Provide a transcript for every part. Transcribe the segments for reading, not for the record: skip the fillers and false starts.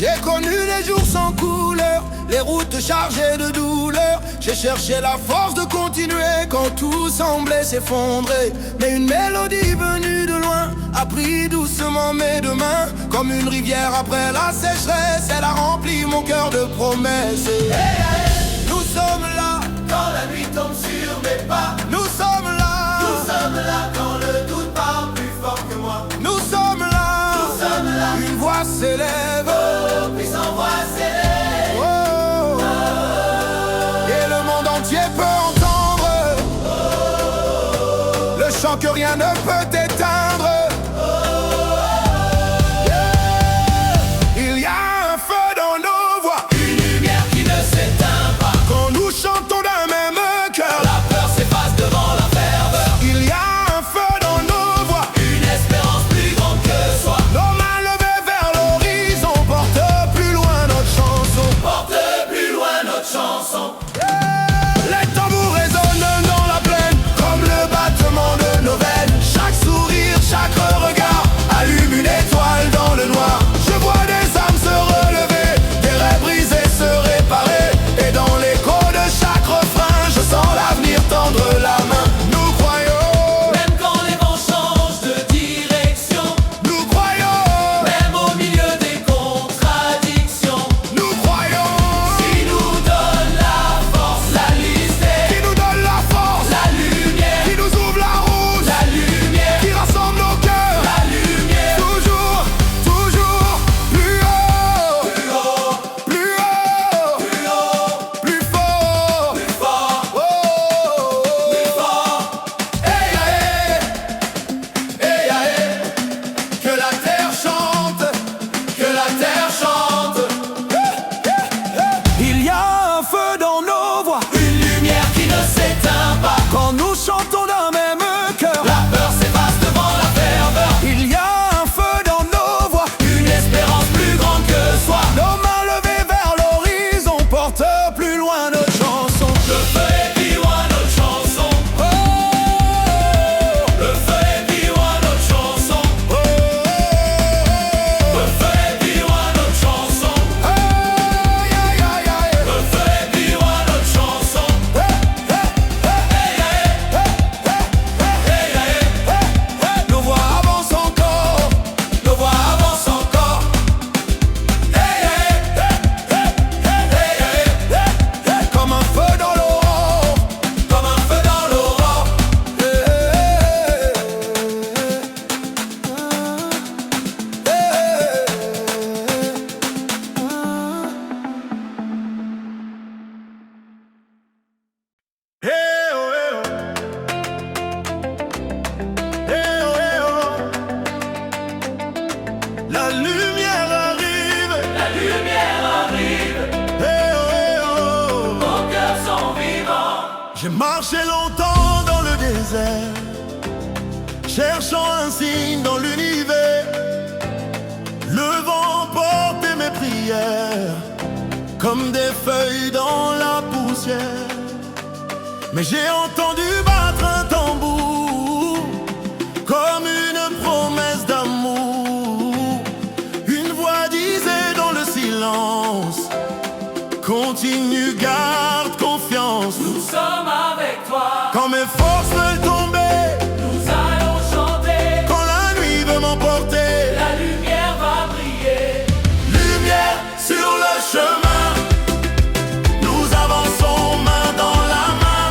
J'ai connu les jours sans couleur, les routes chargées de douleur. J'ai cherché la force de continuer quand tout semblait s'effondrer. Mais une mélodie venue de loin a pris doucement mes deux mains. Comme une rivière après la sécheresse, elle a rempli mon cœur de promesses. Hey, hey, nous sommes là quand la nuit tombe sur mes pas. Nous sommes là quand le doute parle plus fort que moi. Nous sommes là, une voix s'élève, oh, puissant voix s'élève, oh, oh, et le monde entier peut entendre, oh, le chant que rien ne peut éteindre. Il y a un feu dans nos voix, une lumière qui ne s'éteint pas. Quand nous chantons d'un même cœur, la peur s'efface devant la ferveur. Il y a un feu dans nos voix, une espérance plus grande que soi. Nos mains levées vers l'horizon, porte plus loin notre chanson. Porte plus loin notre chanson. Les tambours résonnent dans la plaine, comme le battement de nos veines. Chaque sourire, chaque regard allume une étoile dans le noir. Je vois des âmes se relever, des rêves brisés se réparer. Et dans l'écho de chaque refrain, je sens l'avenir tendre la main. Nous croyons, même quand les vents changent de direction. Nous croyons, même au milieu des contradictions. Nous croyons, qui nous donne la force, la listée, qui nous donne la force, la lumière, qui nous ouvre la route, la lumière, qui rassemble nos cœurs, la lumière. Toujours, toujours plus haut, plus haut, plus haut, plus haut, plus fort, plus fort, oh, plus fort. Hey, hey, hey, hey, que la terre chante, que la terre chante. Il y a un feu dans nos voix, une lumière qui ne s'éteint pas. Quand nous chantons d'un même cœur, la peur s'efface devant la ferveur. Il y a un feu dans nos voix, une espérance plus grande que soi. Nos mains levées vers l'horizon portent plus loin notre chanson. Le feu est plus loin notre chanson. Oh, le feu est plus loin notre chanson. Oh, le feu est plus loin notre chanson. Oh, yeah, yeah, yeah. Le feu est plus loin notre chanson. Nos voix avancent encore, nos voix avancent encore. Comme un feu dans l'aurore, comme un feu dans l'aurore. La lumière arrive, la lumière arrive. Nos cœurs sont vivants. J'ai marché longtemps dans le désert, cherchant un signe dans l'univers. Le vent portait mes prières comme des feuilles dans la poussière. Mais j'ai entendu battre un tambour comme une promesse d'amour. Une voix disait dans le silence: continue, garde confiance. Nous sommes avec toi. Quand mes forces veulent tomber, nous allons chanter. Quand la nuit veut m'emporter, la lumière va briller. Lumière sur le chemin, nous avançons main dans la main.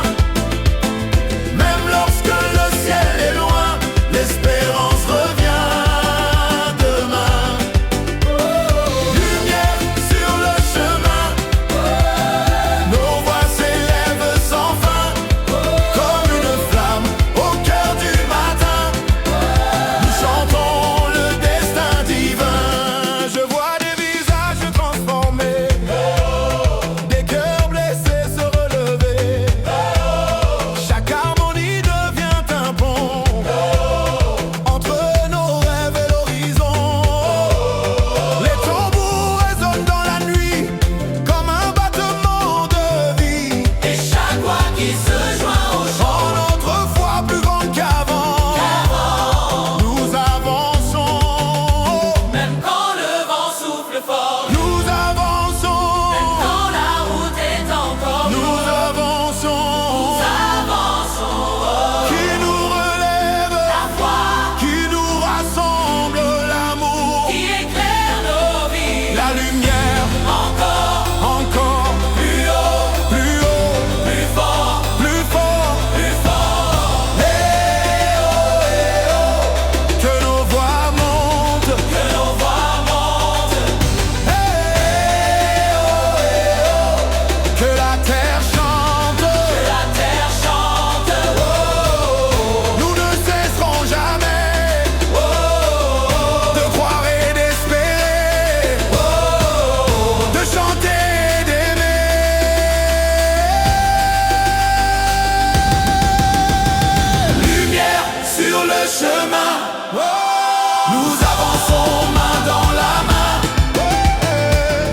Nous avançons main dans la main,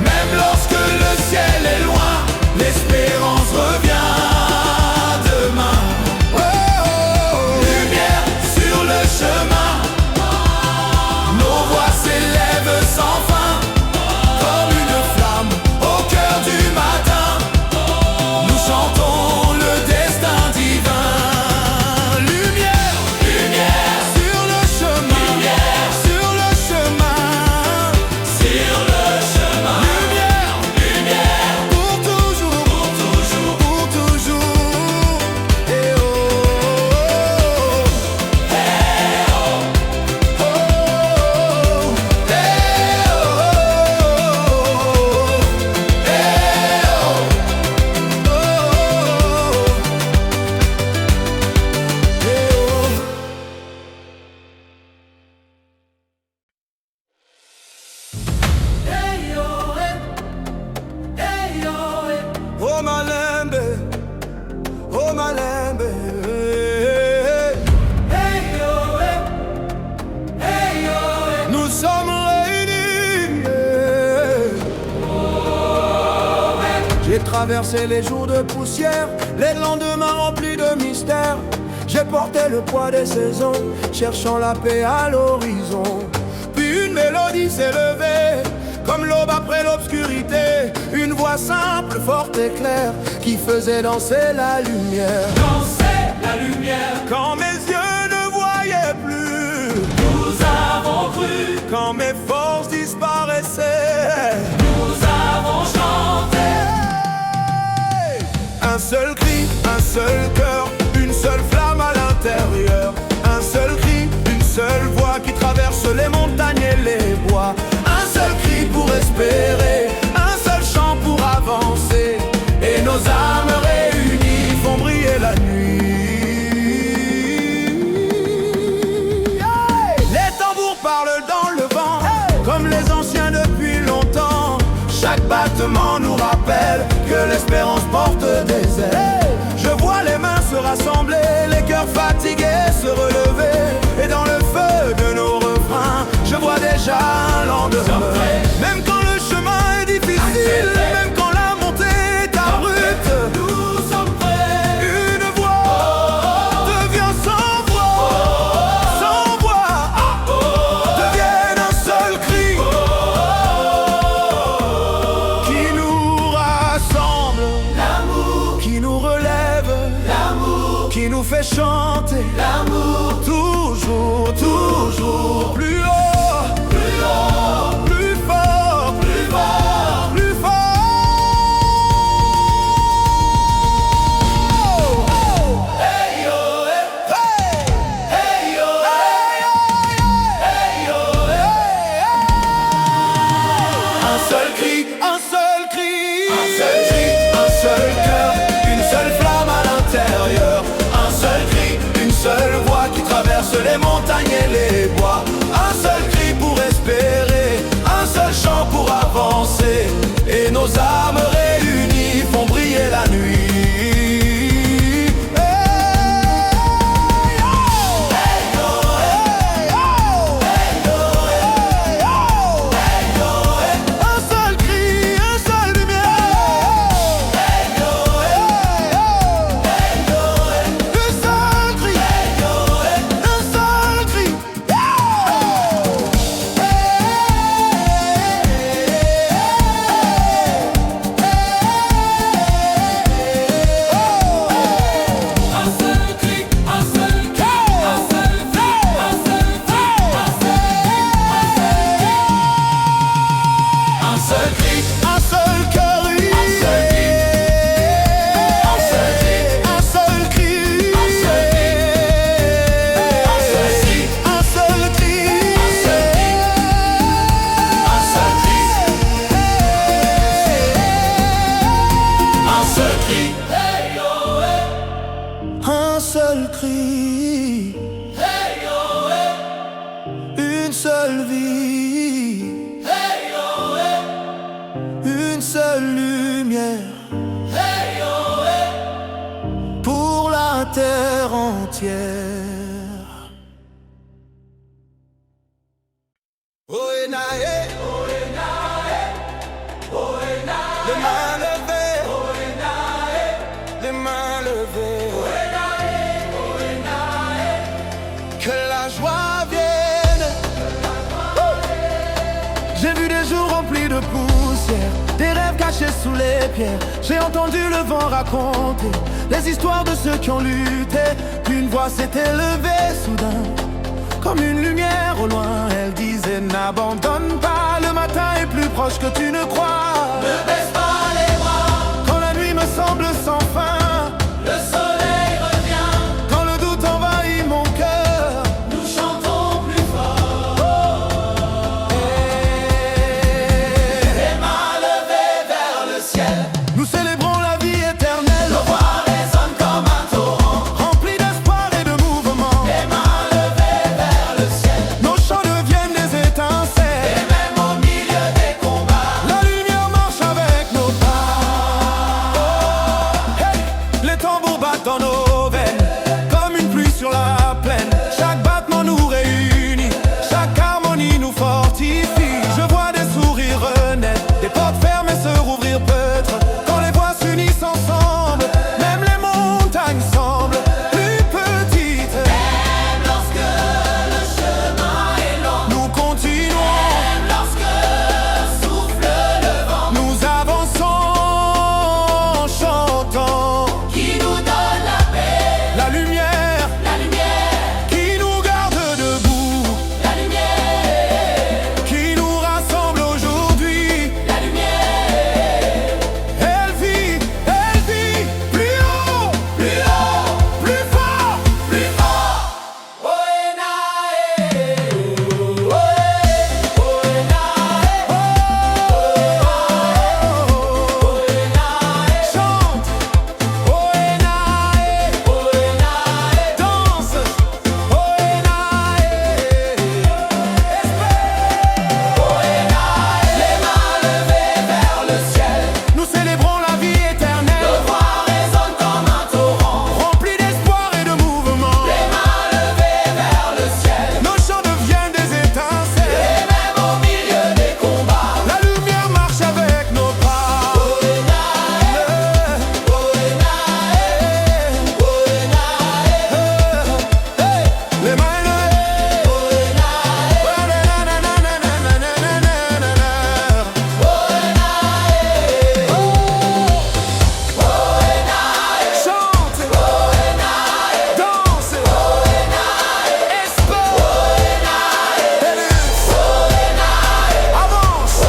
même lorsque le ciel est loin, l'espérance revient demain. Lumière sur le chemin, nos voix s'élèvent sans fin, comme une flamme au cœur du matin. Nous chantons le destin divin. Lumière, lumière sur le chemin, lumière sur le chemin, sur le chemin. Lumière, lumière pour toujours, pour toujours, pour toujours. Eh oh, eh oh, oh, eh oh Malembe, oh Malembe. Nous sommes réunis. J'ai traversé les jours de poussière, les lendemains remplis de mystères. J'ai porté le poids des saisons, cherchant la paix à l'horizon. Puis une mélodie s'est levée, comme l'aube après l'obscurité. Une voix simple, forte et claire, qui faisait danser la lumière. Danser la lumière, Quand mes yeux ne voyaient plus, nous avons cru, quand mes forces disparaissaient, nous avons chanté. un seul cri, un seul cœur, une seule flamme à l'intérieur. Un seul cri, une seule voix qui traverse les montagnes et les bois. Un seul cri pour espérer, un seul chant pour avancer. Et nos âmes réunies font briller la nuit. Les tambours parlent dans le vent, comme les anciens depuis longtemps. Chaque battement nous rappelle que l'espérance porte des ailes. Je vois les mains se rassembler, les cœurs fatigués se relever. Et dans le feu de nos refrains, je vois déjà un lendemain. Même quand le chemin est difficile, même quand la montée est abrupte, Nous sommes prêts, une voix devient sans voix, deviennent un seul cri qui nous rassemble, l'amour, qui nous relève, l'amour, qui nous fait chanter. l'amour, Toujours, toujours plus haut, plus haut, plus fort, plus fort. plus fort. Hey yo, hey, hey yo, hey yo, Un seul cri, un seul cri, un seul cri, un seul cœur, une seule flamme à l'intérieur. Un seul cri, une seule voix qui traverse les montagnes et les bois. Un seul cri pour espérer, un seul chant pour avancer. Et nos âmes réunies font briller la nuit. Un seul cri, un seul lumière. Un seul cri, un seul cri. Oenae, les mains levées, les mains levées. Que la joie vienne. J'ai vu des jours remplis de poussière, des rêves cachés sous les pierres. J'ai entendu le vent raconter les histoires de ceux qui ont lutté. Une voix s'est élevée soudain, comme une lumière au loin. Elle disait n'abandonne pas, le matin est plus proche que tu ne crois. Ne baisse pas les bras, Quand la nuit me semble sans fin, le soleil revient, quand le doute envahit mon cœur, nous chantons plus fort. Les mains levées vers le ciel, nous célébrons la vie éternelle. nos voix résonnent comme un torrent. Remplis d'espoir et de mouvement, Les mains levées vers le ciel, nos chants deviennent des étincelles. et même au milieu des combats, La lumière marche avec nos pas. Oh, hey, les tambours battent dans nos veines, comme une pluie sur la plaine. Chaque battement nous réunit, chaque harmonie nous fortifie. Je vois des sourires renaître, des portes fermées se rouvrir peut-être. Quand les voix s'unissent ensemble, même les montagnes semblent plus petites. même lorsque le chemin est long, Nous continuons, même lorsque souffle le vent, nous avançons en chantant. qui nous donne la paix, La lumière la lumière, qui nous garde debout, la lumière, qui nous rassemble aujourd'hui. la lumière. Elle vit plus haut, Plus haut, plus fort. plus fort. Oenae, Chante, Oenae, danse, Oenae, les mains levées vers le ciel, nous célébrons la vie éternelle, nos voix résonnent comme un torrent. remplis d'espoir et de mouvement. Les mains levées vers le ciel, Nos chants deviennent des étincelles. et même au milieu des combats, La lumière marche avec nos pas. Les mains chante, danse, espère, avance.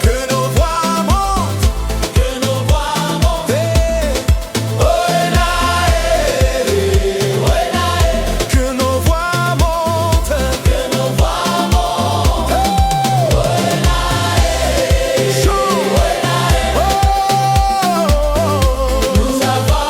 Que nos voix montent, que nos voix montent. que nos voix montent. Que nos voix montent. Nous avons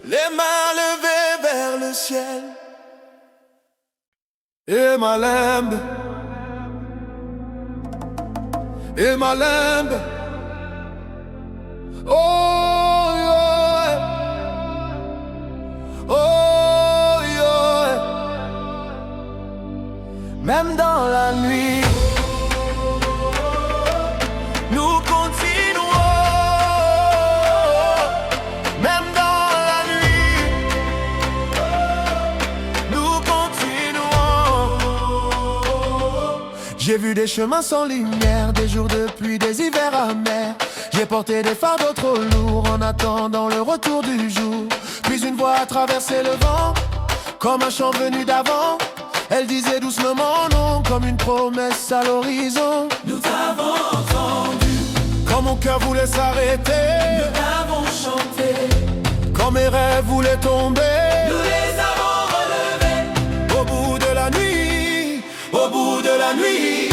les mains levées vers le ciel. Et ma lambe, et ma lambe. Oh, yeah. Oh, yeah. Même dans la nuit, nous continuons. Même dans la nuit, nous continuons. J'ai vu des chemins sans lumière, des jours de pluie, des hivers amers. J'ai porté des fardeaux trop lourds en attendant le retour du jour. Puis une voix a traversé le vent, comme un chant venu d'avant. Elle disait doucement non, comme une promesse à l'horizon. Nous t'avons entendu, Quand mon cœur voulait s'arrêter, nous t'avons chanté, quand mes rêves voulaient tomber, nous les avons relevés. au bout de la nuit, au bout de la nuit,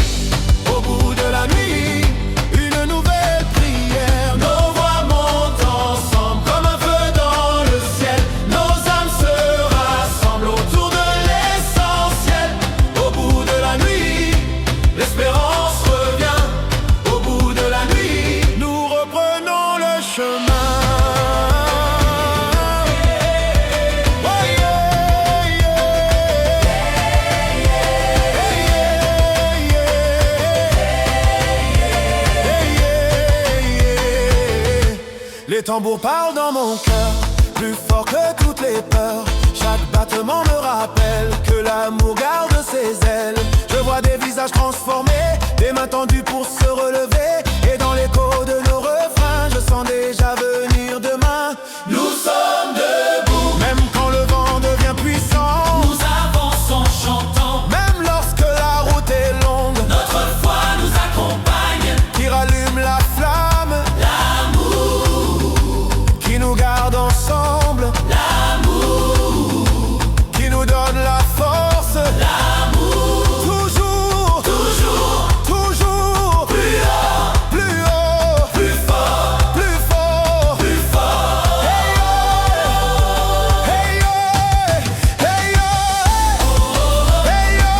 au bout de la nuit, une nouvelle prière. Nos voix montent ensemble comme un feu dans le ciel. Nos âmes se rassemblent autour de l'essentiel. tambours parlent dans mon cœur, plus fort que toutes les peurs. Chaque battement me rappelle que l'amour garde ses ailes. Je vois des visages transformés, des mains tendues pour se relever. Et dans l'écho de nos refrains, je sens déjà venir demain. Nous sommes debout, même quand le vent devient puissant. nous avançons chantant. Même lorsque la route est longue, Notre foi nous accompagne. qui rallume la flamme, L'amour, qui nous garde ensemble, l'amour, qui nous donne la force. l'amour. Toujours, Toujours toujours, plus haut, plus haut, plus fort, plus fort. plus fort. Hey yo, hey yo, hey yo.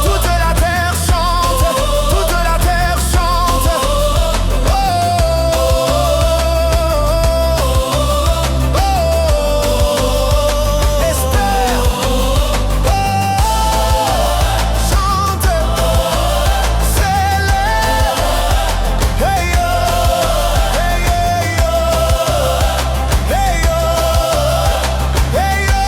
Toute la terre chante, toute la terre chante. Oh, Esther, chante, célèbre. Hey yo, hey yo, hey yo, hey yo.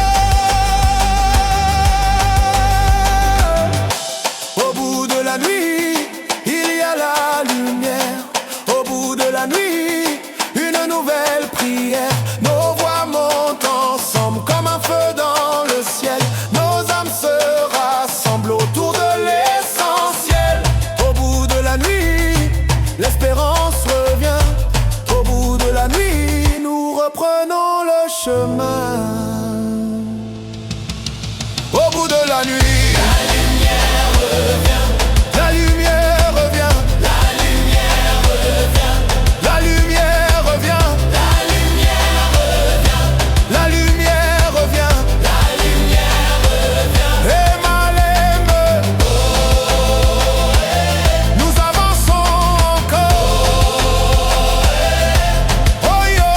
Au bout de la nuit, il y a la lumière. Au bout de la nuit, une nouvelle prière. Nos voix montent ensemble comme un feu dans le ciel. Nos âmes se rassemblent autour de l'essentiel. Au bout de la nuit, l'espérance revient. Au bout de la nuit, nous reprenons le chemin. Au bout de la nuit, la lumière revient. La lumière revient. La lumière revient. La lumière revient. La lumière revient. Et Malem, nous avançons encore. Oh yo,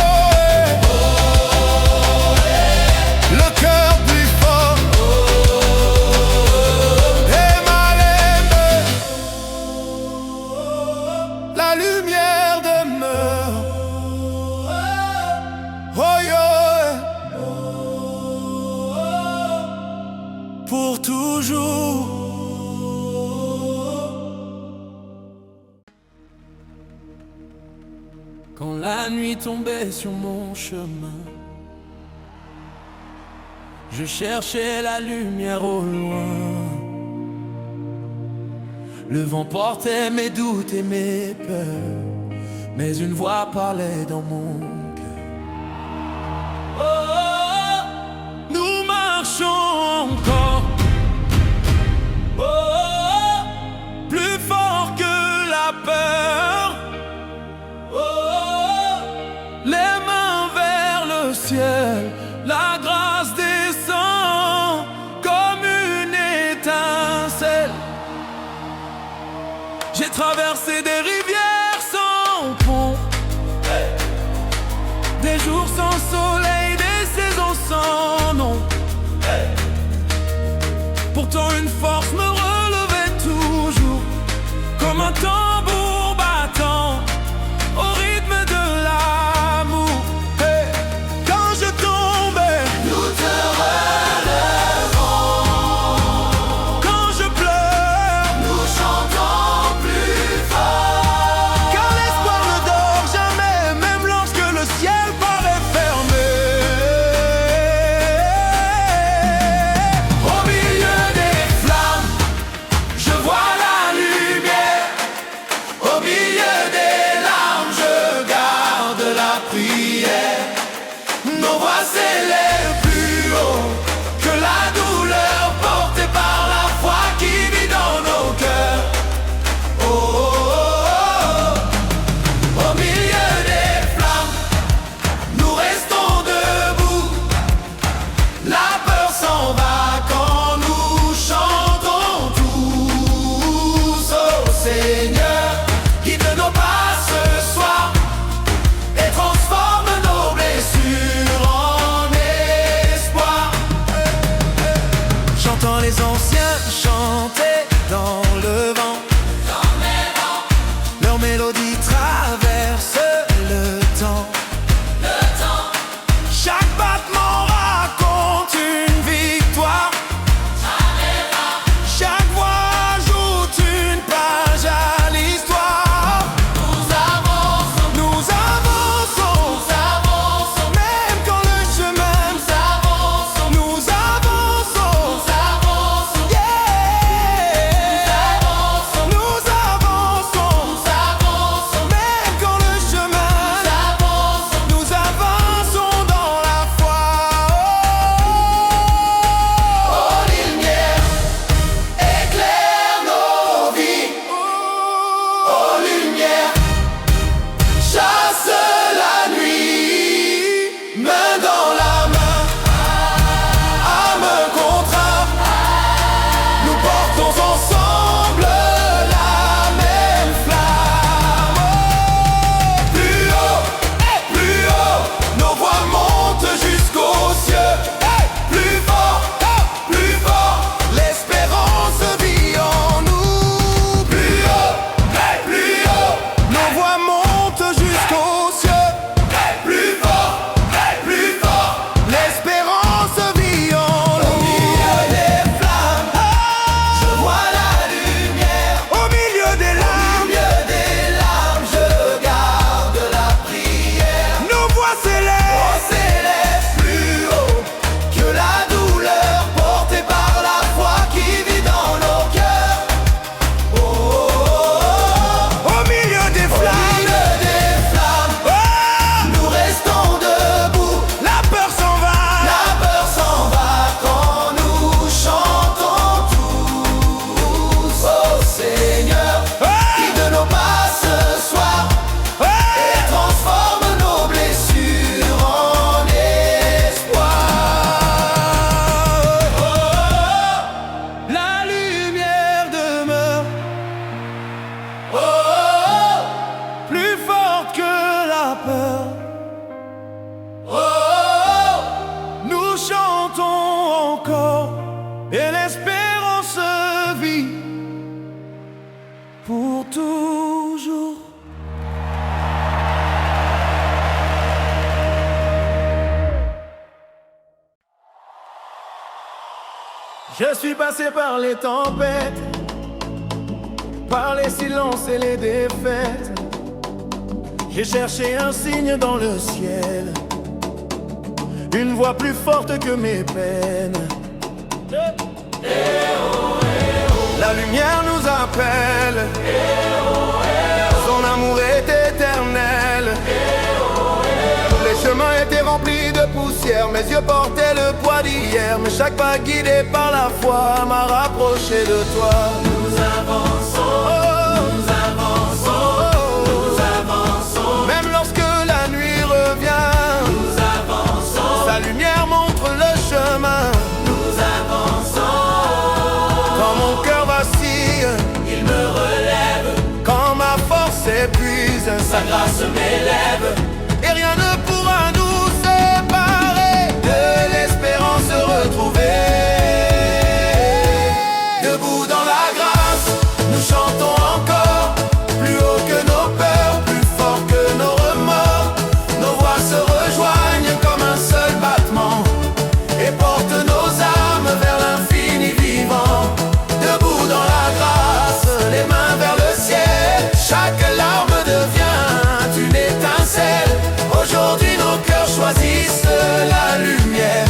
le cœur plus fort. Et Malem, la lumière demeure. Oh yo, pour toujours. Quand la nuit tombait sur mon chemin, je cherchais la lumière au loin. Le vent portait mes doutes et mes peurs, mais une voix parlait dans mon cœur. Oh, oh, oh, nous marchons encore. Oh, oh, oh, plus fort que la peur. Oh, oh, les mains vers le ciel, la grâce descend comme une étincelle. J'ai traversé des rivières sans pont, des jours sans soleil, des saisons sans nom. Pourtant une force me relevait toujours, comme un tambour battant au rythme de l'amour. Hey, quand je tombais, nous te relevons. Quand je pleure, nous chantons plus fort. Car l'espoir ne dort jamais, même lorsque le ciel paraît fermé. Au milieu des flammes, je vois la lumière. et l'espérance vit pour toujours. Je suis passé par les tempêtes, par les silences et les défaites. J'ai cherché un signe dans le ciel, une voix plus forte que mes peines. La lumière nous appelle, son amour est éternel. Les chemins étaient remplis de poussière, mes yeux portaient le poids d'hier. Mais chaque pas guidé par la foi m'a rapproché de toi. Nous avançons, nous avançons, nous avançons. Même lorsque la nuit revient, nous avançons. Sa lumière montre le chemin. Nous avançons. Quand mon cœur vacille, il me relève. Quand ma force s'épuise, sa grâce m'élève. Et rien ne pourra nous séparer de l'espérance retrouvée. Debout dans la grâce, nous chantons encore, plus haut que nos peurs, plus fort que nos remords. Nos voix se rejoignent comme un seul battement et portent nos âmes vers l'infini vivant. Debout dans la grâce, les mains vers le ciel, chaque larme devient une étincelle. Aujourd'hui nos cœurs choisissent la lumière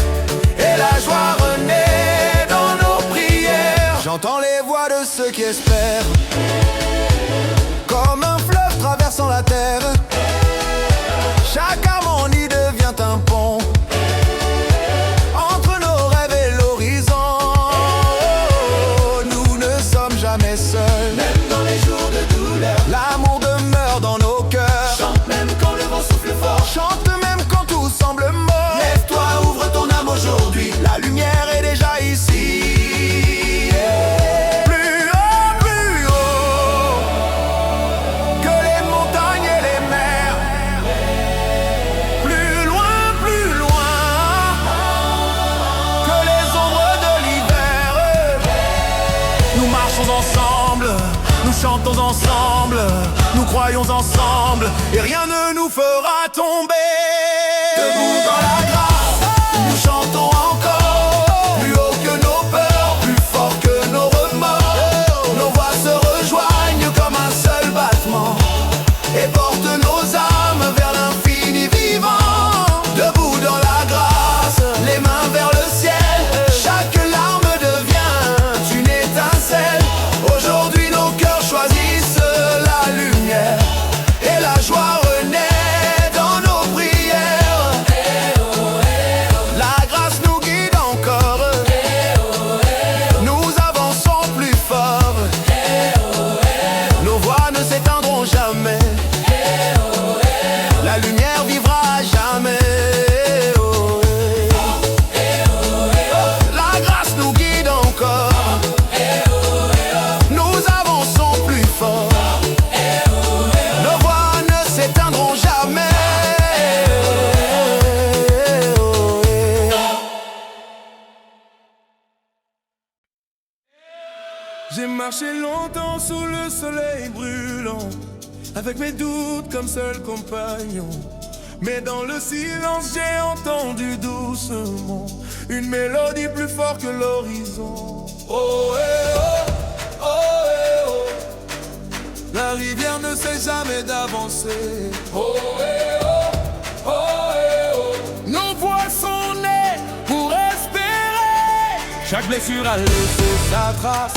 et la joie renaît dans nos prières. J'entends les voix de ceux qui espèrent, comme un fleuve traversant la terre. Chaque harmonie devient un pont entre nos rêves et l'horizon. Nous ne sommes jamais seuls, même dans les jours de douleur. L'amour demeure dans nos cœurs. Chante même quand le vent souffle fort. Chante même quand tout semble mort. Lève-toi, ouvre ton âme aujourd'hui. La lumière est déjà ici. Plus haut que les montagnes et les mers. Plus loin que les ombres de l'hiver. Nous marchons ensemble, nous chantons ensemble, nous croyons ensemble, et rien ne nous fera tomber. Debout dans la grâce, nous chantons encore, plus haut que nos peurs, plus fort que nos remords. Nos voix se rejoignent comme un seul battement et portent nos âmes vers l'infini vivant. Debout dans la grâce, les mains vers le ciel, chaque larme devient une étincelle. Aujourd'hui nos cœurs choisissent la lumière et la joie renaît dans nos prières. La grâce nous guide encore, nous avançons plus fort. Nos voix ne s'éteindront jamais, la lumière vivra jamais. La grâce nous guide encore, nous avançons plus fort. Nos voix ne s'éteindront jamais. J'ai marché longtemps sous le soleil brûlant, avec mes doutes comme seul compagnon. Mais dans le silence j'ai entendu doucement une mélodie plus forte que l'horizon. Oh eh oh, oh eh oh. La rivière ne cesse jamais d'avancer. Oh eh oh, oh eh oh. Nos voix sont nées pour espérer. Chaque blessure a laissé sa trace.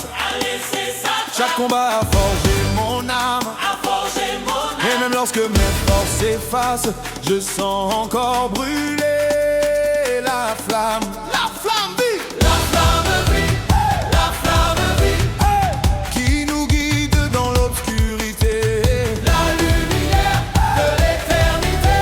Chaque combat a forgé mon âme. Et même lorsque mes forces s'effacent, je sens encore brûler la flamme. La flamme vit, la flamme vit, la flamme vit, qui nous guide dans l'obscurité. La lumière de l'éternité.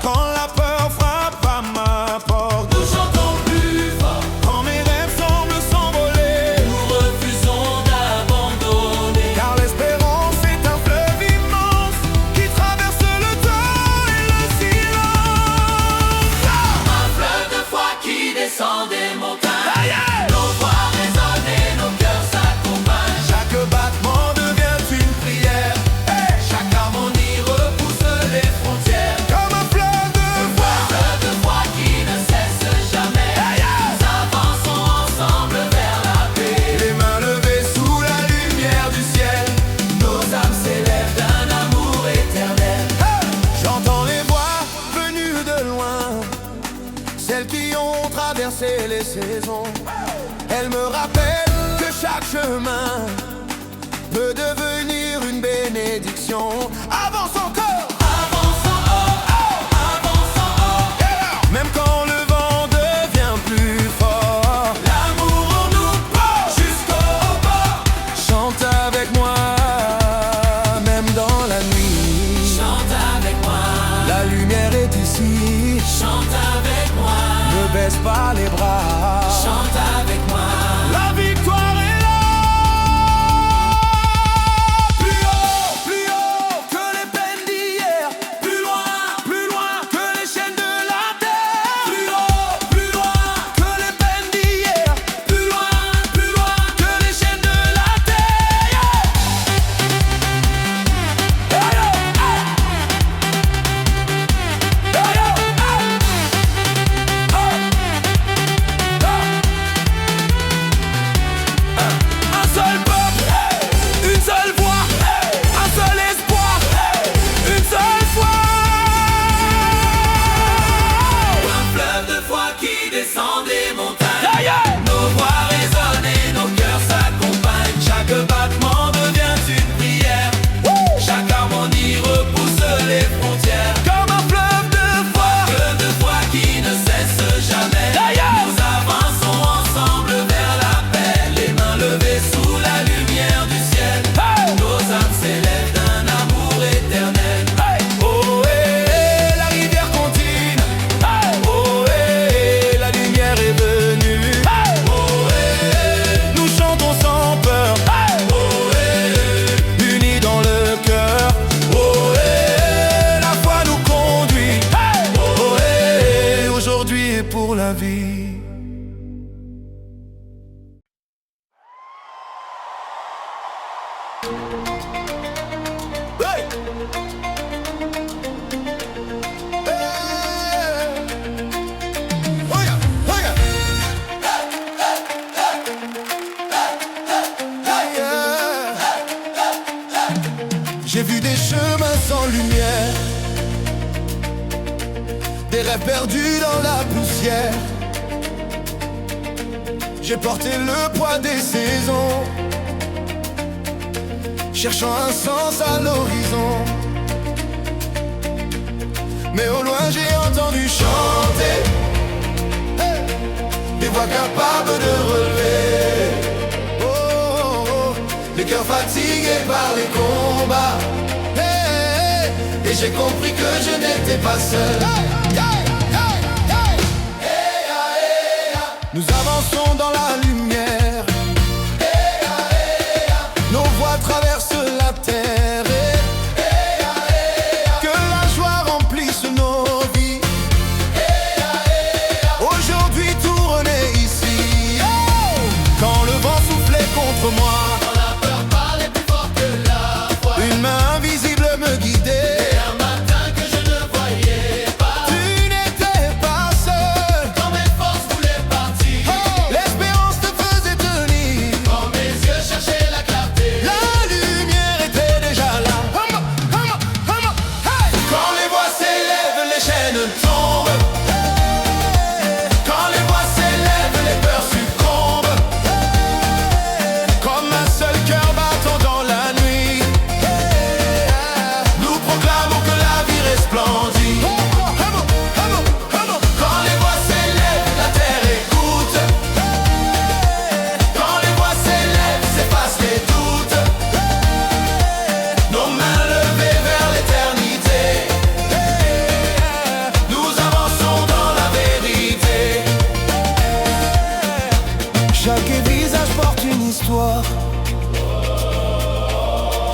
Quand la peur frappe à ma porte, nous chantons plus fort. Quand mes rêves semblent s'envoler, nous refusons d'abandonner. Car l'espérance est un fleuve immense qui traverse le temps et le silence. Un fleuve de foi qui Elle me rappelle que chaque chemin peut devenir une bénédiction. Avance encore, avance en haut, avance en haut. Yeah. Même quand le vent devient plus fort, l'amour en nous porte jusqu'au bord. Chante avec moi, même dans la nuit. Chante avec moi, la lumière est ici. Chante avec moi, ne baisse pas les bras. Chante avec moi, la victoire est là. Plus haut que les peines d'hier. Plus loin que les chaînes de la terre. Plus loin que les peines d'hier. Plus loin que les chaînes de la terre. Un seul peuple, une seule voix, un seul espoir, une seule foi. Un fleuve de foi qui descend des montagnes. Nos voix résonnent et nos cœurs s'accompagnent. Chaque battement devient une prière. Chaque harmonie repousse les frontières. Comme un fleuve de foi qui ne cesse jamais. Nous avançons ensemble vers la paix, les mains levées sous la lumière du ciel. Nos âmes s'élèvent d'un amour éternel. Oh, la rivière continue. Oh, la lumière est venue. Oh, nous chantons sans peur. Oh, unis dans le cœur. Oh, la foi nous conduit. Oh, aujourd'hui et pour la vie. Hey! J'ai vu des chemins sans lumière, des rêves perdus dans la poussière. J'ai porté le poids des saisons, cherchant un sens à l'horizon. Mais au loin j'ai entendu chanter des voix capables de relever les cœurs fatigués par les combats. Et j'ai compris que je n'étais pas seul. Nous avançons dans la lumière. Nos voix traversent la terre. Que la joie remplisse nos vies. Aujourd'hui tout renaît ici. Quand le vent soufflait contre moi, une main invisible me guidait. Chaque visage porte une histoire.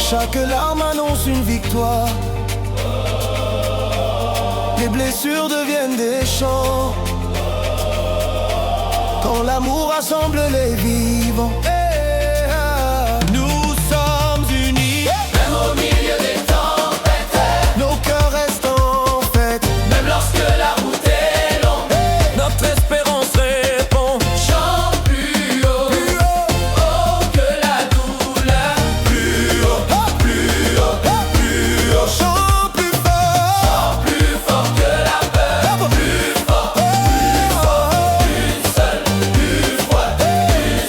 Chaque larme annonce une victoire. Les blessures deviennent des chants quand l'amour rassemble les vivants. Nous sommes unis, même au milieu des tempêtes. Nos cœurs restent en fête, même lorsque la route est longue. Notre espérance répond. Chante plus haut, haut que la douleur. Plus haut, plus haut, plus haut. Chante plus fort que la peur. Plus fort, plus fort. Une seule, plus froide, une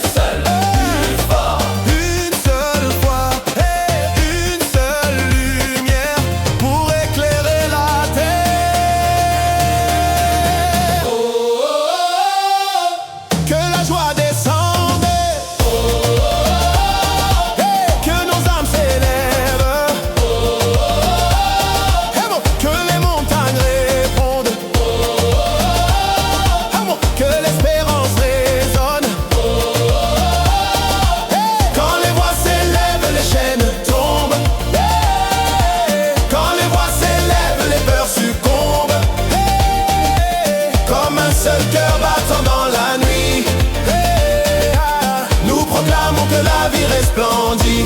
de la vie resplendit.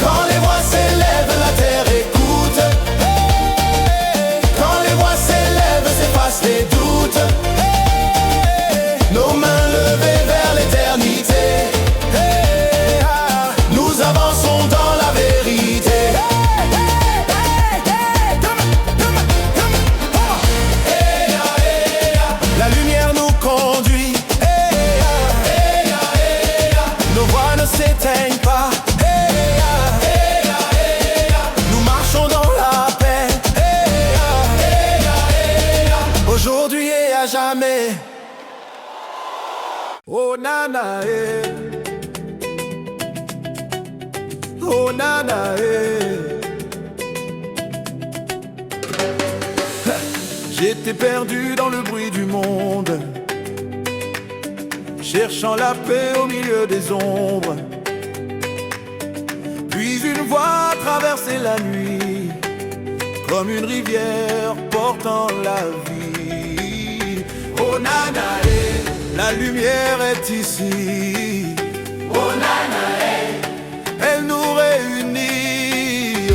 Quand les voix s'élèvent, la terre écoute. Quand les voix s'élèvent, s'effacent les doutes. Nos mains levées vers l'éternité. Nous avançons dans la vérité. La lumière nous conduit. Nos voix ne s'éteignent pas. Nous marchons dans la paix. Aujourd'hui et à jamais. Oh nana, oh nana, J'étais perdu dans le bruit du monde, cherchant la paix au milieu des ombres. Puis une voix a traversé la nuit, comme une rivière portant la vie. Oh nana, la lumière est ici. Oh nana, elle nous réunit.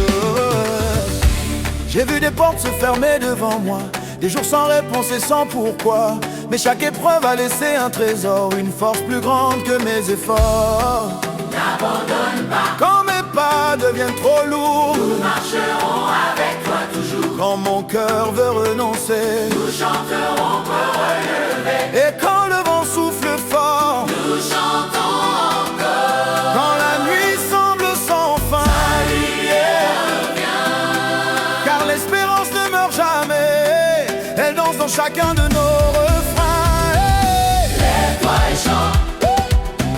J'ai vu des portes se fermer devant moi, des jours sans réponse et sans pourquoi. Mais chaque épreuve a laissé un trésor, une force plus grande que mes efforts. N'abandonne pas. Quand mes pas deviennent trop lourds, Nous marcherons avec toi toujours. quand mon cœur veut renoncer, Nous chanterons pour relever. et quand le vent souffle fort, Nous chantons encore. quand la nuit semble sans fin, La lumière vient. car l'espérance ne meurt jamais, elle danse dans chacun de nos refrains. Lève-toi et chante.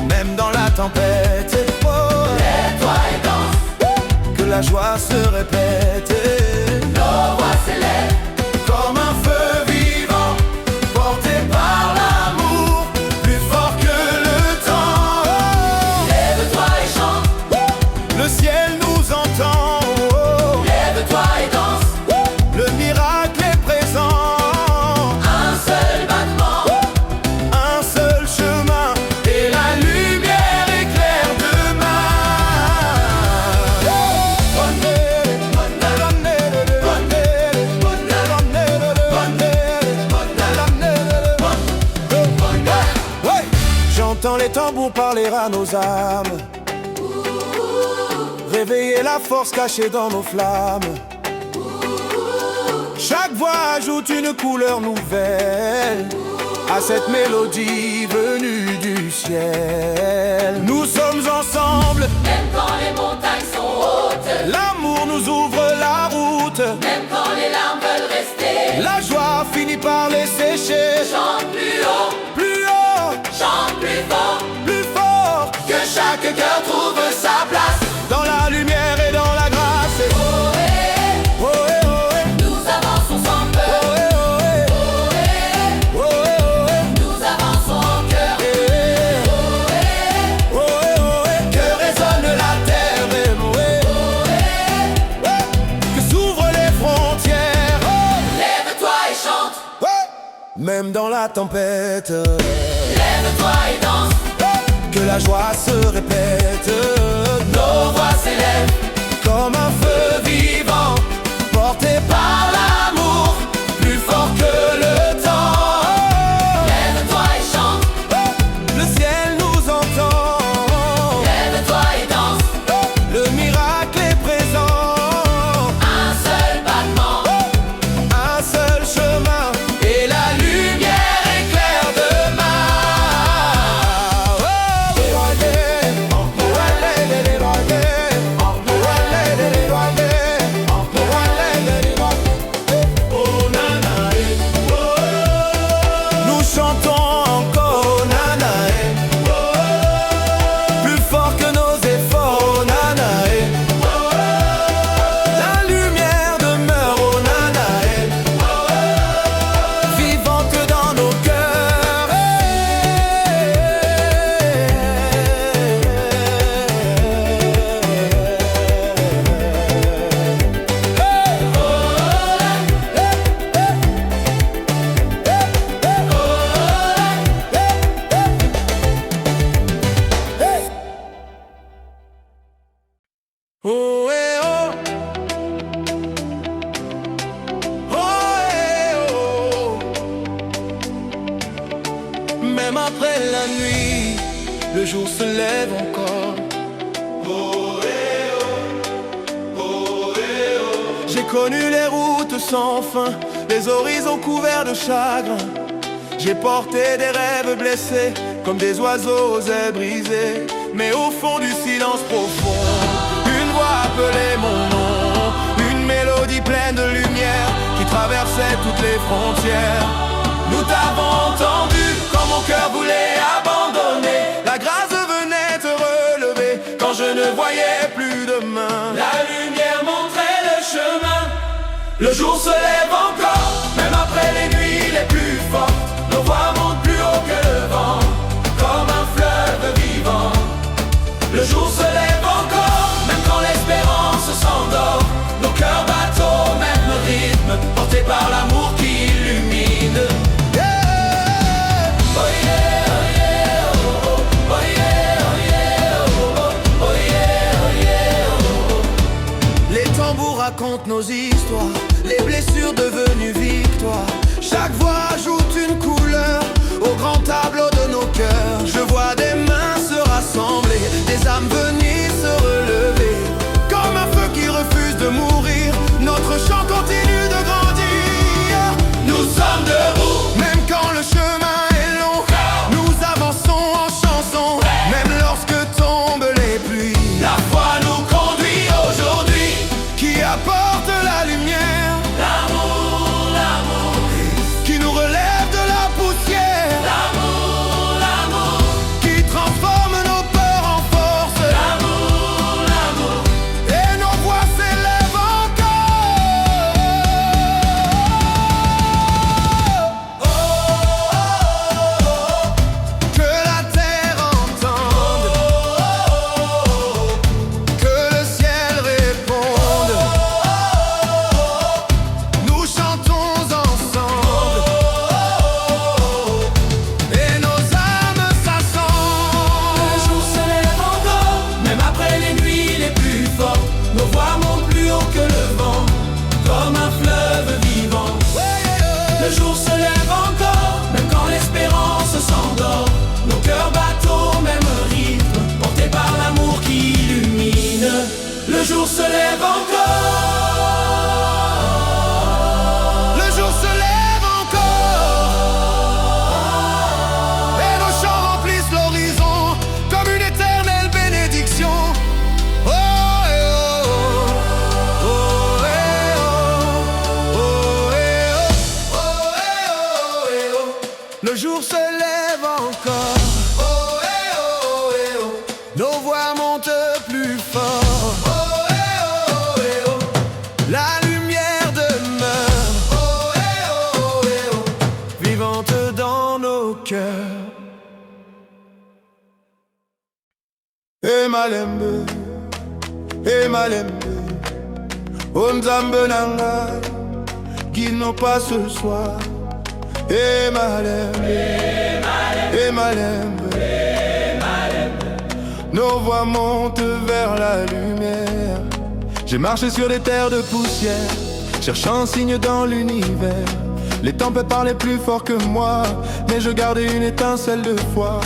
Même dans la tempête, Lève-toi et danse. que la joie se répète. Nos voix s'élèvent. Comme un feu vivant, porté par l'amour, plus fort que le temps. Lève-toi et chante. Le ciel nous entend. Lève-toi et danse. Le miracle est présent. Un seul battement. Un seul chemin, et la lumière éclaire demain. Ouais. J'entends les tambours parler à nos âmes, réveiller la force cachée dans nos flammes. Chaque voix ajoute une couleur nouvelle à cette mélodie venue du ciel. Nous sommes ensemble, Même quand les montagnes sont hautes. l'amour nous ouvre la route. Même quand les larmes veulent rester. La joie finit par les sécher. Chante plus haut. Plus haut, Chante plus fort. plus fort, Que chaque cœur trouve sa place. dans la lumière et dans la grâce. Ohé, Ohé, ohé, nous avançons sans peur. ohé, ohé, Ohé, ohé, ohé. nous avançons en cœur. Ohé, Ohé, ohé, que résonne la terre, ohé, ouais, que s'ouvrent les frontières, lève-toi et chante. ouais, même dans la tempête, Lève-toi et danse. que la joie se répète. Nos voix s'élèvent. Comme un feu vivant, porté par l'amour, plus fort que le temps. Lève-toi et chante. Le ciel nous entend. Lève-toi et danse. Le miracle est présent. Un seul battement. Un seul chemin, et la lumière éclaire demain. Oh, oh, oh, oh, ciel la nuit, le jour se lève encore. J'ai connu les routes sans fin, les horizons couverts de chagrin. J'ai porté des rêves blessés, comme des oiseaux aux ailes brisées. Mais au fond du silence profond, une voix appelait mon nom, une mélodie pleine de lumière qui traversait toutes les frontières. Nous t'avons entendu quand mon cœur voulait abandonner. La grâce venait te relever quand je ne voyais plus demain. La lumière montrait le chemin. Le jour se lève encore, même après les nuits les plus fortes. Nos voix montent plus haut que le vent, comme un fleuve vivant. Le jour se lève encore, même quand l'espérance s'endort. Nos cœurs battent au même rythme, portés par l'amour qui illumine. Yeah. Oh yeah, oh yeah, oh oh. Oh yeah, oh yeah, oh oh. Oh yeah, oh yeah, oh oh. Les tambours racontent nos histoires, les blessures devenues victoires. Chaque voix ajoute une couleur au grand tableau de nos cœurs. Je vois des mains se rassembler, des âmes venir se relever. Comme un feu qui refuse de mourir, notre chant continue de grandir. Nous sommes debout, même quand le chemin est long. Nous avançons en chanson, même lorsque tombent les pluies. La foi nous conduit aujourd'hui, qui apporte la lumière. L'amour, l'amour, qui nous relève de la poussière. L'amour, l'amour, qui transforme nos peurs en force. L'amour, l'amour, et nos voix s'élèvent encore. Oh, oh, oh, oh, que la terre entende, oh, oh, oh, que le ciel réponde. Nous chantons ensemble, et nos âmes s'assemblent. Le jour se lève encore, même après les nuits les plus fortes. Nos voix montent plus haut que le vent, comme un fleuve vivant. Le jour se lève encore, même quand l'espérance s'endort. Nos cœurs battent au même rythme, portés par l'amour qui illumine. Le jour se lève encore. Le jour se lève encore, et nos chants remplissent l'horizon comme une éternelle bénédiction. Oh, eh, oh, oh, oh, eh, oh, oh, eh, oh, oh, eh, oh, eh, oh. Le jour se lève encore. Oh, eh, oh, eh, oh. Nos voix montent plus fort. Oh, eh, oh, eh, oh. La lumière demeure. Oh, eh, oh, eh, oh. Vivante dans nos cœurs. Emalembe, Emalembe, Onzambe nanga, guide nos pas ce soir. Emalembe, Emalembe, nos voix montent vers la lumière. J'ai marché sur des terres de poussière, cherchant un signe dans l'univers. Les tempêtes parlaient plus fort que moi, mais je gardais une étincelle de foi.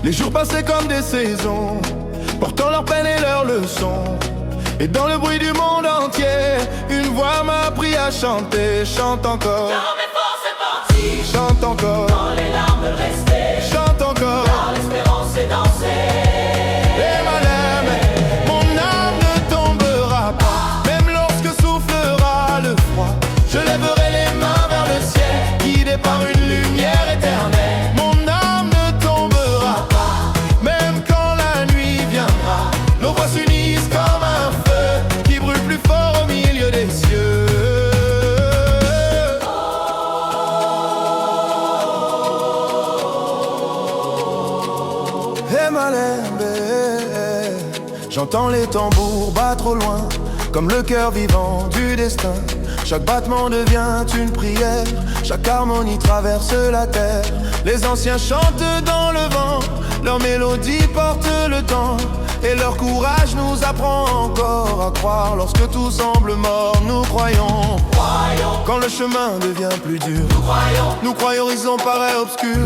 Les jours passaient comme des saisons, portant leurs peines et leurs leçons. Et dans le bruit du monde entier, une voix m'a appris à chanter. Chante encore, Dans mes forces est parti, chante encore, dans les larmes restées, chante encore. car l'espérance est dansée. Emalem, mon âme ne tombera pas, même lorsque soufflera le froid. Je lèverai les mains vers le ciel, guidé par une lumière éternelle. Mon âme ne tombera pas, même quand la nuit viendra. Nos voix s'unissent comme un feu qui brûle plus fort au milieu des cieux. Emalembe, j'entends les tambours battre au loin, comme le cœur vivant du destin. Chaque battement devient une prière, chaque harmonie traverse la terre. Les anciens chantent dans le vent, leur mélodie porte le temps, et Et leur courage nous apprend encore à croire. Lorsque tout semble mort, nous croyons. Quand le chemin devient plus dur, nous croyons, l'horizon paraît obscur.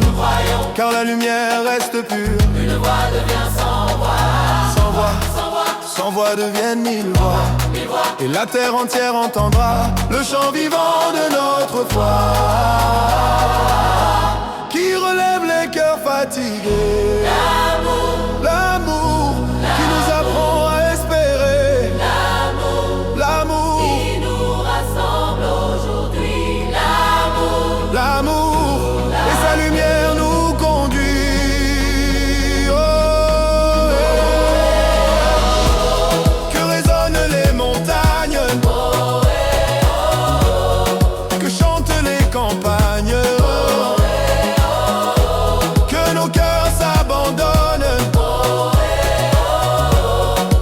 Car la lumière reste pure. Une voix devient sans voix. Sans voix, sans voix deviennent mille voix. Et la terre entière entendra le chant vivant de notre foi, qui relève les cœurs fatigués. L'amour qui nous apprend à espérer. L'amour qui nous rassemble aujourd'hui. L'amour et sa lumière nous conduit. Oh, que résonnent les montagnes, que chantent les campagnes, que nos cœurs s'abandonnent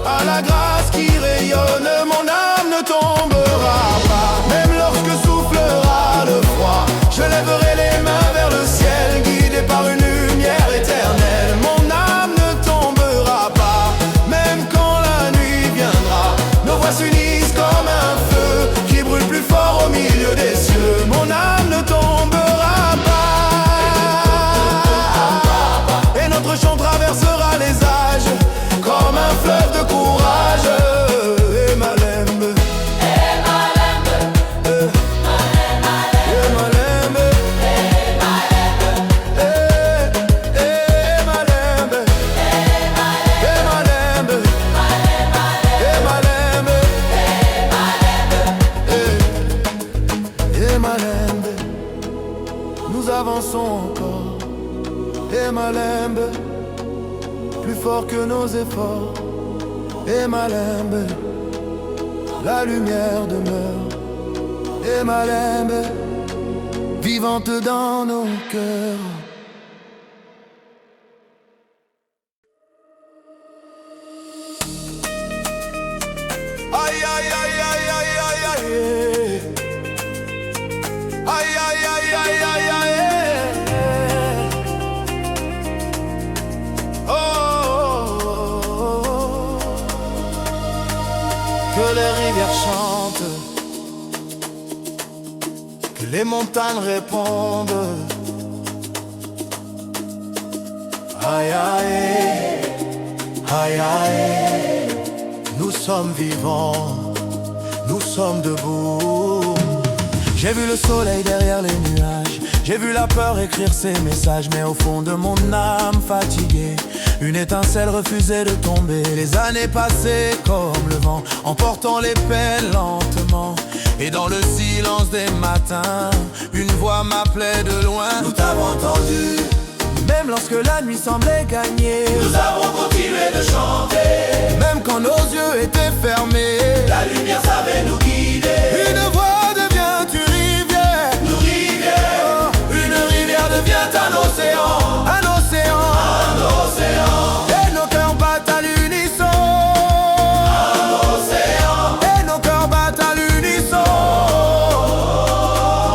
à la grâce qui rayonne. Mon âme ne tombera pas, même lorsque soufflera le froid. Je lèverai les mains vers le ciel, guidé par une lumière éternelle. Mon âme ne tombera pas, même quand la nuit viendra. Nos voix s'unissent comme un feu qui brûle plus fort au milieu des cieux. Mon âme ne tombera pas, et notre chant traversera les âges comme un fleuve de courage. Et Malembe, nous avançons encore. Et Malembe, plus fort que nos efforts. Et Malembe, la lumière demeure. Et Malembe, vivante dans nos cœurs. Aïe aïe aïe aïe aïe aïe aïe. Aïe aïe aïe aïe aïe aïe. Oh, oh, oh, oh. Que les rivières chantent, que les montagnes répondent. Aïe aïe aïe aïe. Nous sommes vivants, nous sommes debout. J'ai vu le soleil derrière les nuages, j'ai vu la peur écrire ses messages. Mais au fond de mon âme fatiguée, une étincelle refusait de tomber. Les années passées comme le vent, emportant les peines lentement. Et dans le silence des matins, une voix m'appelait de loin. Nous t'avons entendu, même lorsque la nuit semblait gagner. Nous avons continué de chanter, même quand nos yeux étaient fermés. la lumière savait nous guider. Une voix devient une rivière, Une rivière, une rivière devient un océan. Un océan, un océan, et nos cœurs battent à l'unisson. un océan, Et nos cœurs battent à l'unisson,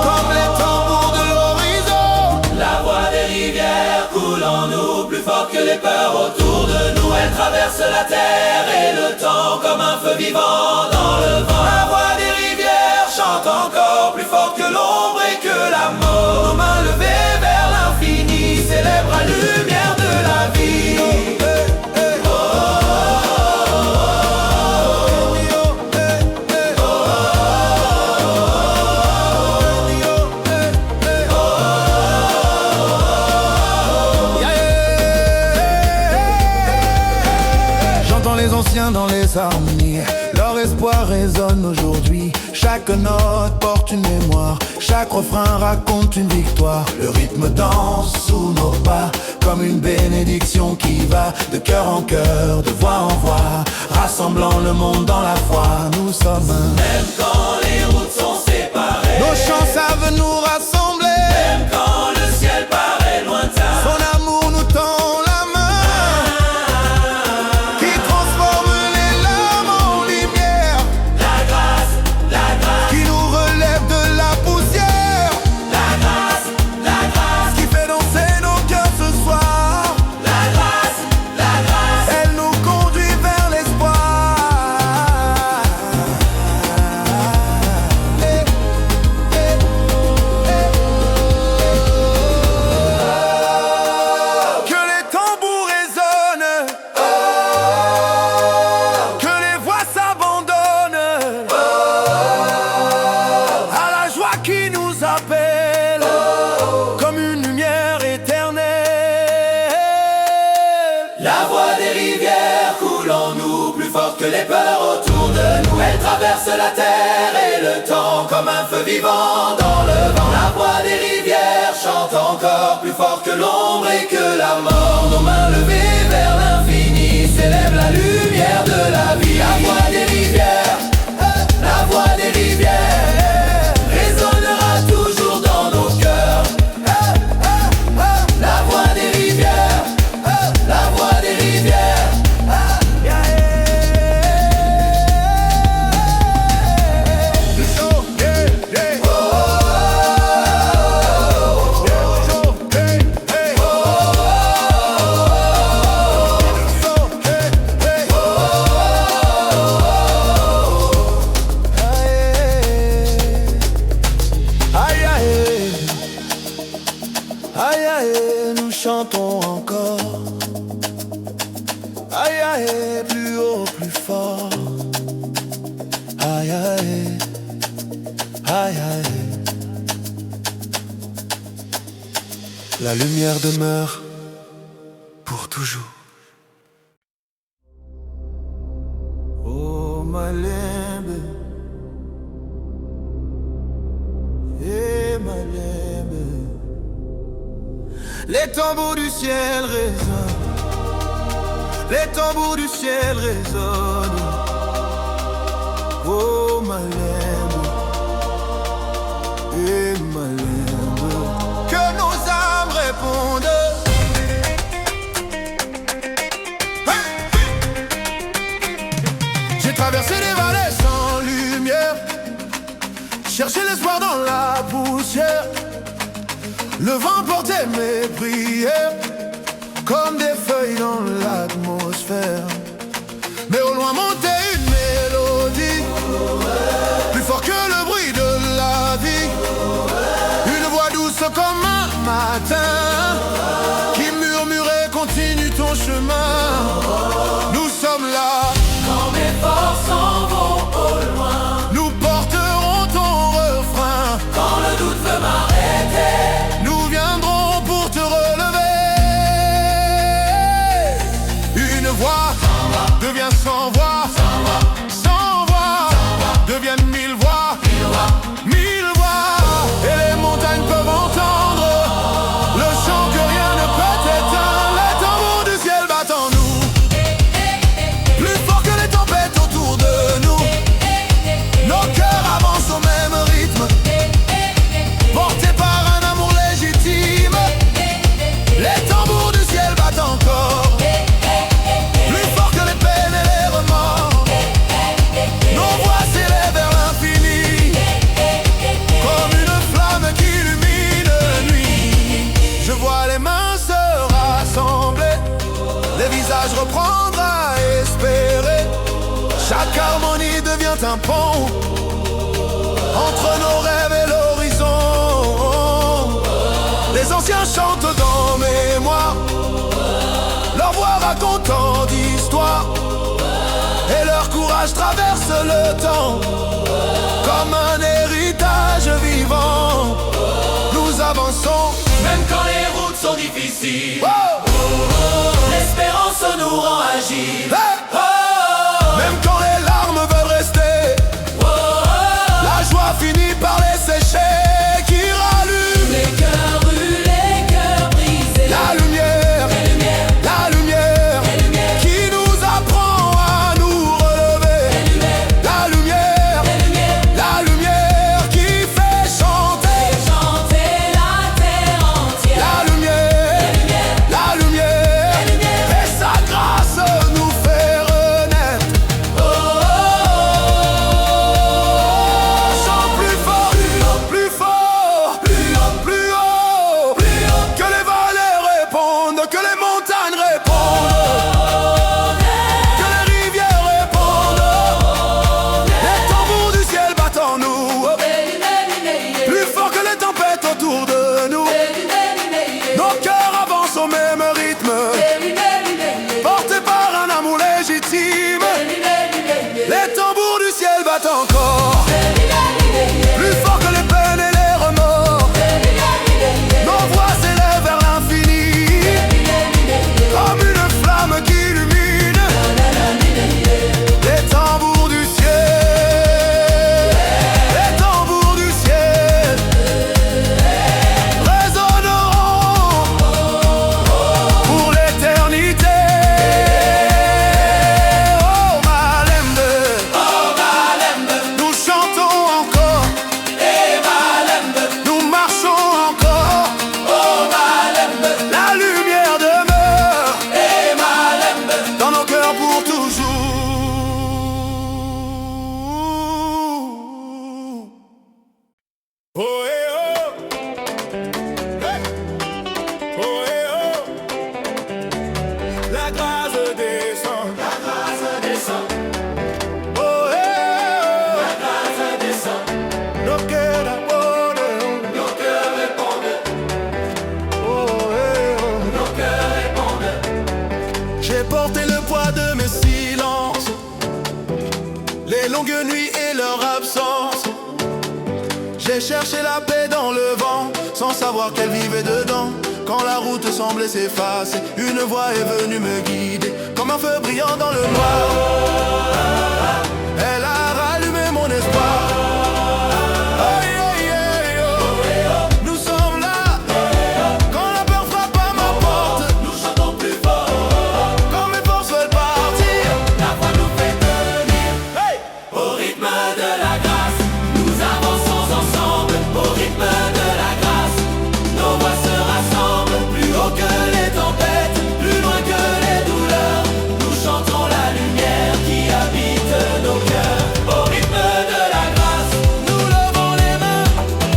comme les tambours de l'horizon. la voix des rivières coule en nous, plus fort que les peurs autour de nous. Elle traverse la terre et le temps comme un feu vivant dans le vent. La voix des rivières chante encore, plus forte que l'ombre et que la mort. Nos mains levées vers l'infini célèbrent la lumière de la vie. J'entends les anciens dans les harmonies, leur espoir résonne aujourd'hui. Chaque note porte une mémoire, chaque refrain raconte une victoire. Le rythme danse sous nos pas, comme une bénédiction qui va de cœur en cœur, de voix en voix, rassemblant le monde dans la foi. Nous sommes un. Même quand les routes sont séparées, Nos chants savent nous rassembler. même quand le ciel paraît lointain, Son amour nous tend la main, qui transforme les larmes en lumière, la grâce, qui nous relève de la poussière, la grâce, la grâce, qui fait danser nos cœurs ce soir. la grâce, la grâce. Elle nous conduit vers La voix des rivières coule en nous, plus forte que les peurs autour de nous. Elle traverse la terre et le temps comme un feu vivant dans le vent. La voix des rivières chante encore plus fort que l'ombre et que la mort. Nos mains levées vers l'infini s'élève la lumière de la vie. La voix des rivières, la voix des rivières résonnera toujours dans nos cœurs. La voix des rivières, la voix des rivières. Aïe aïe, nous chantons encore. Aïe aïe, plus haut, plus fort. Aïe aïe, aïe aïe. La lumière demeure pour toujours. Oh Malembe, Malembe. Les tambours du ciel résonnent, les tambours du ciel résonnent. Oh Malembe, Malembe. Que nos âmes répondent. J'ai traversé les vallées sans lumière, cherché l'espoir dans la poussière. Le vent portait mes prières comme des feuilles dans l'atmosphère. Mais au loin montait une mélodie, plus fort que le bruit de la vie. Une voix douce comme un matin qui murmurait continue ton chemin. Nous sommes là Quand mes forces s'en vont au loin, nous porterons ton refrain. quand le doute veut m'arrêter, Nous viendrons pour te relever. Une voix devient sans voix, sans voix deviennent mille voix, mille voix. Et les montagnes peuvent entendre le chant que rien ne peut éteindre. Les tambours du ciel battent en nous, plus fort que les tempêtes autour de nous. Nos cœurs avancent au même rythme, portés par un amour légitime. Les tambours du ciel battent encore, plus fort que les peines et les remords. Nos voix s'élèvent vers l'infini, comme une flamme qui illumine la nuit. Je vois les mains se rassembler, les visages reprendre à espérer. Chaque harmonie devient un pont entre nos rêves et l'horizon. Les anciens chantent dans mémoire, leur voix raconte tant d'histoires, et leur courage traverse le temps comme un héritage vivant. Nous avançons, même quand les routes sont difficiles. oh, L'espérance nous rend agiles. hey, même quand les larmes veulent rester, la joie finit par les sécher, qui rallume Les cœurs brûlés, cœurs brisés. la lumière, la lumière, qui nous apprend à nous relever. La lumière, la lumière qui fait chanter. Chanter la terre entière. La lumière, et sa grâce nous fait renaître. Chant plus fort, plus fort, plus haut, plus haut, plus haut. Que les vallées répondent, que les montagnes répondent, que les rivières répondent. Les tambours du ciel battent en nous, plus fort que les tempêtes autour de nous. Nos cœurs avancent au même rythme, portés par un amour légitime. Les tambours du ciel battent encore, plus fort que les peines et les remords. Nos voix s'élèvent vers l'infini, comme La grâce descend. La grâce descend. Oh, hey, La grâce descend. nos cœurs répondent. Nos cœurs répondent. Oh, hey, Nos cœurs répondent. j'ai porté le poids de mes silences, les longues nuits et leur absence. J'ai cherché la paix dans le vent, sans savoir qu'elle vivait dedans. Quand la route semblait s'effacer, une voix est venue me guider, comme un feu brillant dans le noir. Elle a rallumé mon espoir. Oh, yeah, yeah, oh. Nous sommes là, quand la peur frappe à ma porte, Nous chantons plus fort. quand mes forces veulent partir. La foi nous fait tenir. Hey! Au rythme de la grâce, nous avançons ensemble. Au rythme de la grâce, nos voix se rassemblent. Plus haut que les tempêtes, plus loin que les douleurs. Nous chantons la lumière qui habite nos cœurs. Au rythme de la grâce, Nous levons les mains,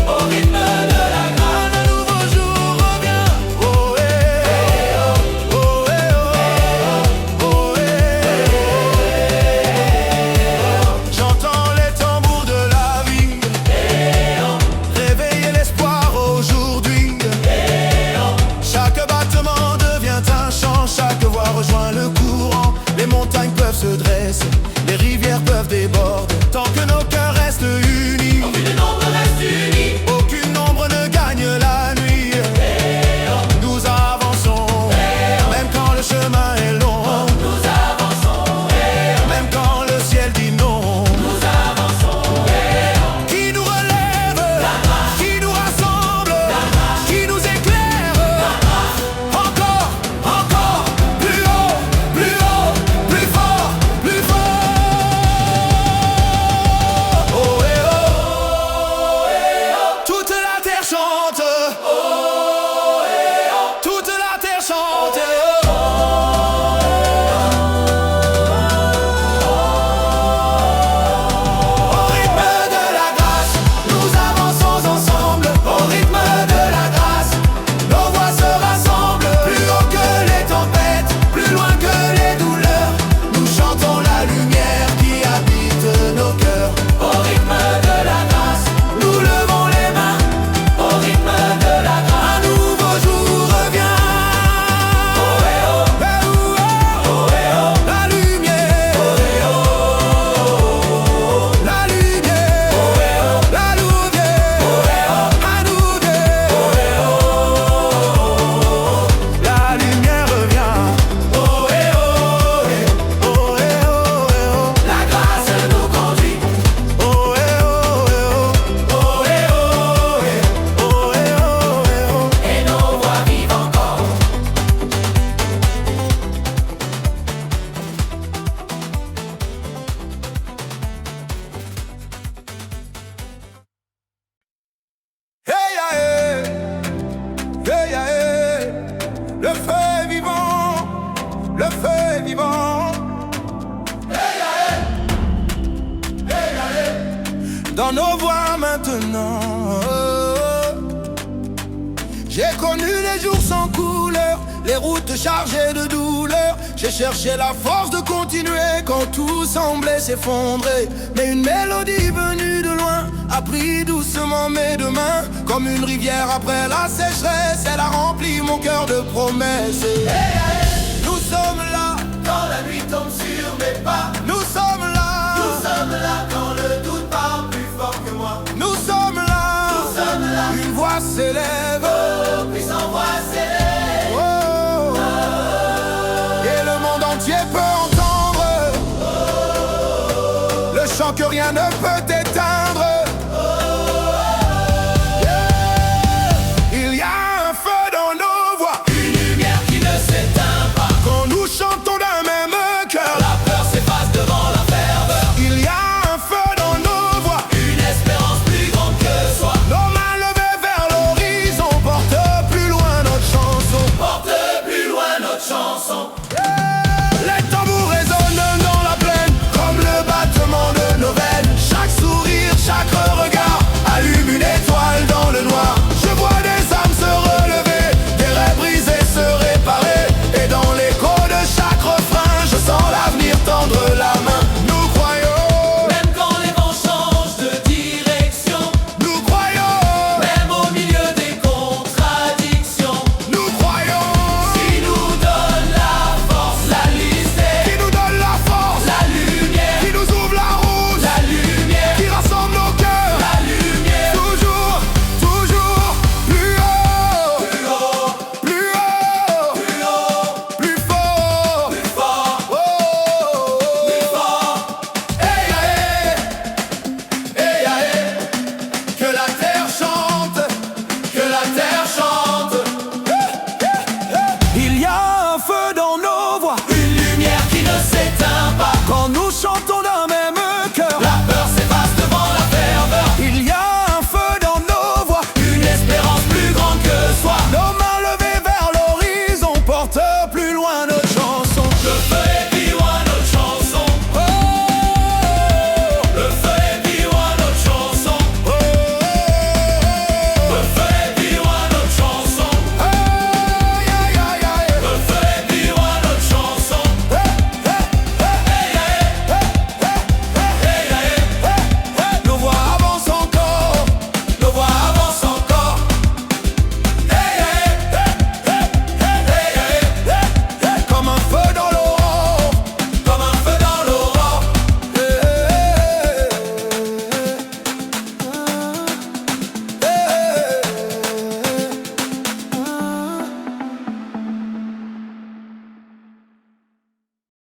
au rythme de la grâce. un nouveau jour revient. Oh, hey, oh, oh, hey, oh, oh, hey. J'entends les tambours de la vie, réveiller l'espoir aujourd'hui. Chaque battement devient un chant, chaque voix rejoint le courant. Les montagnes peuvent se dresser, les rivières peuvent déborder, tant que nos cœurs restent unis. Aucune ombre reste unie. Aucune ombre ne gagne la nuit. Nous avançons, même quand le chemin est long. Nous avançons, Même quand le ciel dit non. nous avançons. Qui nous relève, qui nous rassemble, qui nous éclaire. Encore, encore, plus haut, plus haut, plus fort, plus fort. Oh, eh, oh. Toute la terre chante. Toute la terre chante. Au rythme de la grâce, nous avançons ensemble. Au rythme de la grâce, nos voix se rassemblent. Plus haut que les tempêtes, plus loin que les douleurs. Nous chantons la lumière qui habite nos cœurs. Au rythme de la grâce, Nous levons les mains, au rythme de la grâce. un nouveau jour revient. Oh, eh, oh. Eh, oh, Oh, eh, oh. la lumière, la lumière, la lumière, à nous deux. La lumière revient. Oh, eh, oh. Oh, eh, oh, eh, oh. La grâce nous conduit. Oh, eh, oh, eh, oh. Oh, eh, oh. Oh, eh, oh, eh, oh. Et nos voix vivent encore. Hey, ya, hey. Hey, ya, hey. Le feu est vivant, le feu est vivant. Dans nos voix maintenant. J'ai connu les jours sans couleur, les routes chargées de douleur. J'ai cherché la force de continuer quand tout semblait s'effondrer. Mais une mélodie venue de loin a pris doucement mes deux mains. Comme une rivière après la sécheresse, elle a rempli mon cœur de promesses. Nous sommes là, Quand la nuit tombe sur mes pas, nous sommes là, nous sommes là. Quand le doute parle plus fort que moi, nous sommes là. nous sommes là. Une voix s'élève. Oh, puissant voix s'élève. Oh. Et le monde entier peut entendre le chant que rien ne peut éteindre. Yeah. Il y a un feu dans nos voix, Une lumière qui ne s'éteint pas. quand nous chantons d'un même cœur. La peur s'efface devant la ferveur. Il y a un feu dans nos voix, Une espérance plus grande que soi. nos mains levées vers l'horizon portent plus loin notre chanson. Porte plus loin notre chanson.